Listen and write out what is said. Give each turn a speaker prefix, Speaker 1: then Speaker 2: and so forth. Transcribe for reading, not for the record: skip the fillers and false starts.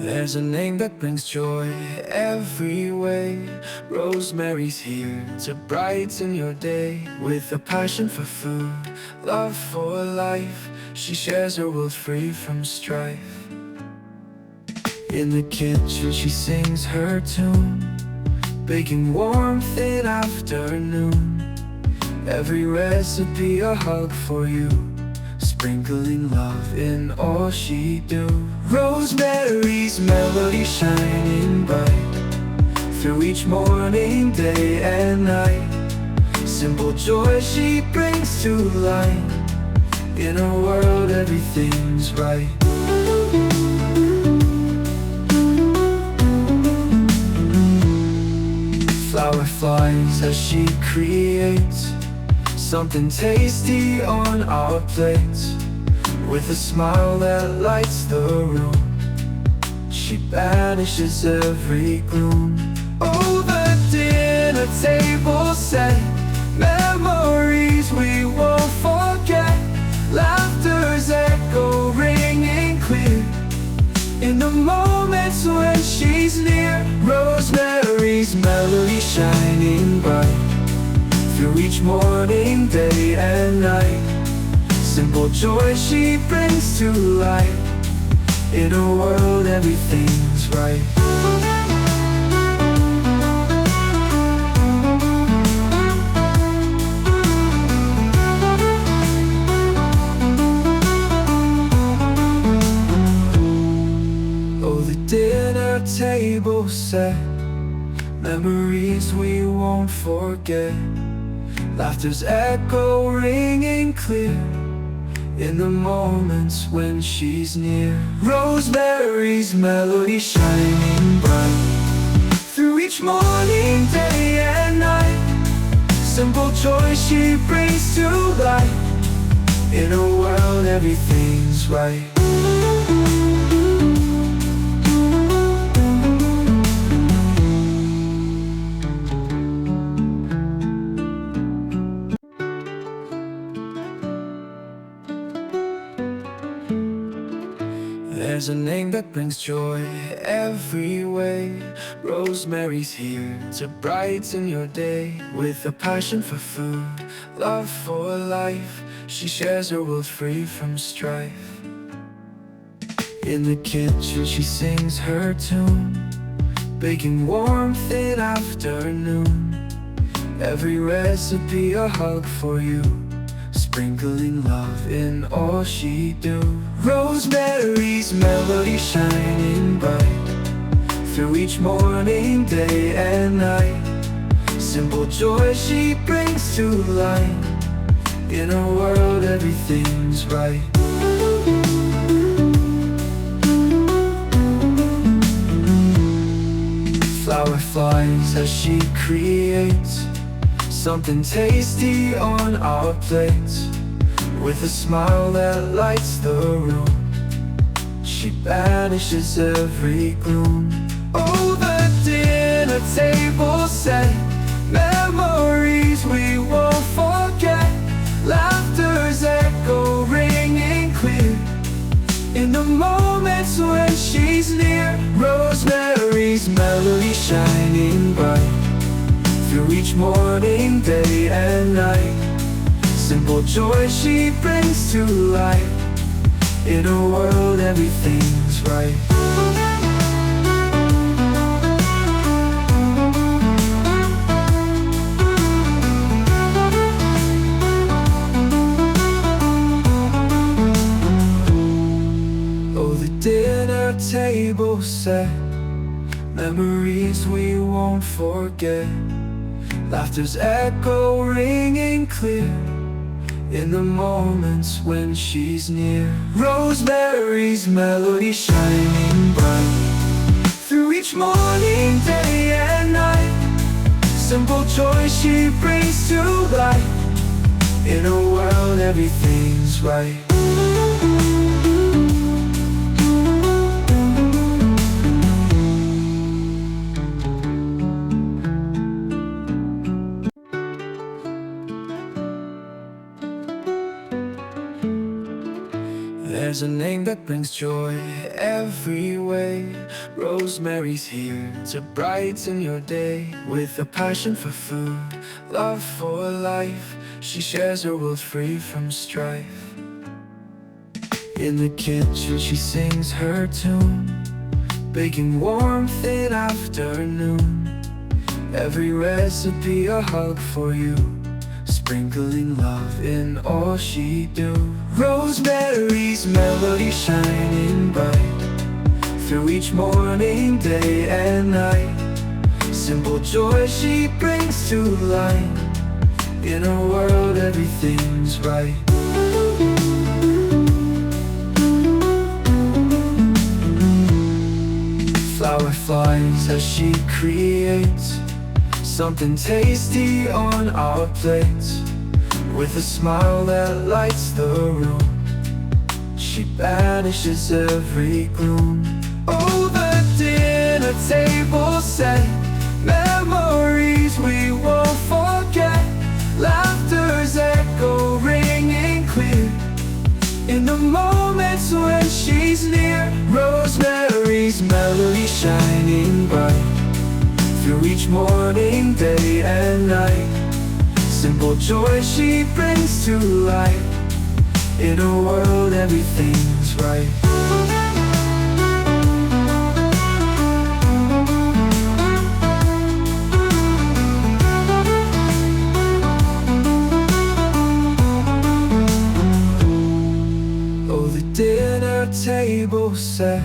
Speaker 1: There's a name that brings joy every way. Rosemary's here to brighten your day. With a passion for food, love for life, she shares her world free from strife. In the kitchen she sings her tune, baking warmth in afternoon. Every recipe a hug for you, sprinkling love in all she do. Rosemary's melody shining bright through each morning, day and night. Simple joy she brings to light. In a world everything's right. Flower flies as she creates something tasty on our plates. With a smile that lights the room, she banishes every gloom. Oh, the dinner table set, memories we won't forget. Laughter's echo ringing clear in the moments when she's near. Rosemary's melody shining bright through each morning, day and night. Simple joy she brings to light. In a world everything's right. Oh, the dinner table set, memories we won't forget. Laughter's echo ringing clear in the moments when she's near. Rosemary's melody shining bright through each morning, day and night. Simple joy she brings to light. In a world everything's right. There's a name that brings joy every way. Rosemary's here to brighten your day. With a passion for food, love for life, she shares her world free from strife. In the kitchen she sings her tune, baking warmth in afternoon. Every recipe a hug for you, sprinkling love in all she do. Rosemary's melody shining bright through each morning, day and night. Simple joy she brings to light. In a world everything's right. Flower flies as she creates something tasty on our plates. With a smile that lights the room, she banishes every gloom. Oh, the dinner table set, memories we won't forget. Laughter's echo ringing clear in the moments when she's near. Rosemary's melody shining bright through each morning, day and night. Simple joy she brings to light. In a world everything's right. Oh, the dinner table set, memories we won't forget. Laughter's echo ringing clear in the moments when she's near. Rosemary's melody shining bright through each morning, day and night. Simple joy she brings to light. In a world everything's right. There's a name that brings joy every way. Rosemary's here to brighten your day. With a passion for food, love for life, she shares her world free from strife. In the kitchen she sings her tune, baking warmth in afternoon. Every recipe a hug for you, sprinkling love in all she do. Rosemary's melody shining bright through each morning, day and night. Simple joy she brings to light. In a world everything's right. Flower flies as she creates something tasty on our plates. With a smile that lights the room, she banishes every gloom. Oh, the dinner table set, memories we won't forget. Laughter's echo ringing clear in the moments when she's near. Rosemary's melody shining bright through each morning, day and night. Simple joy she brings to light. In a world everything's right. Oh, the dinner table set,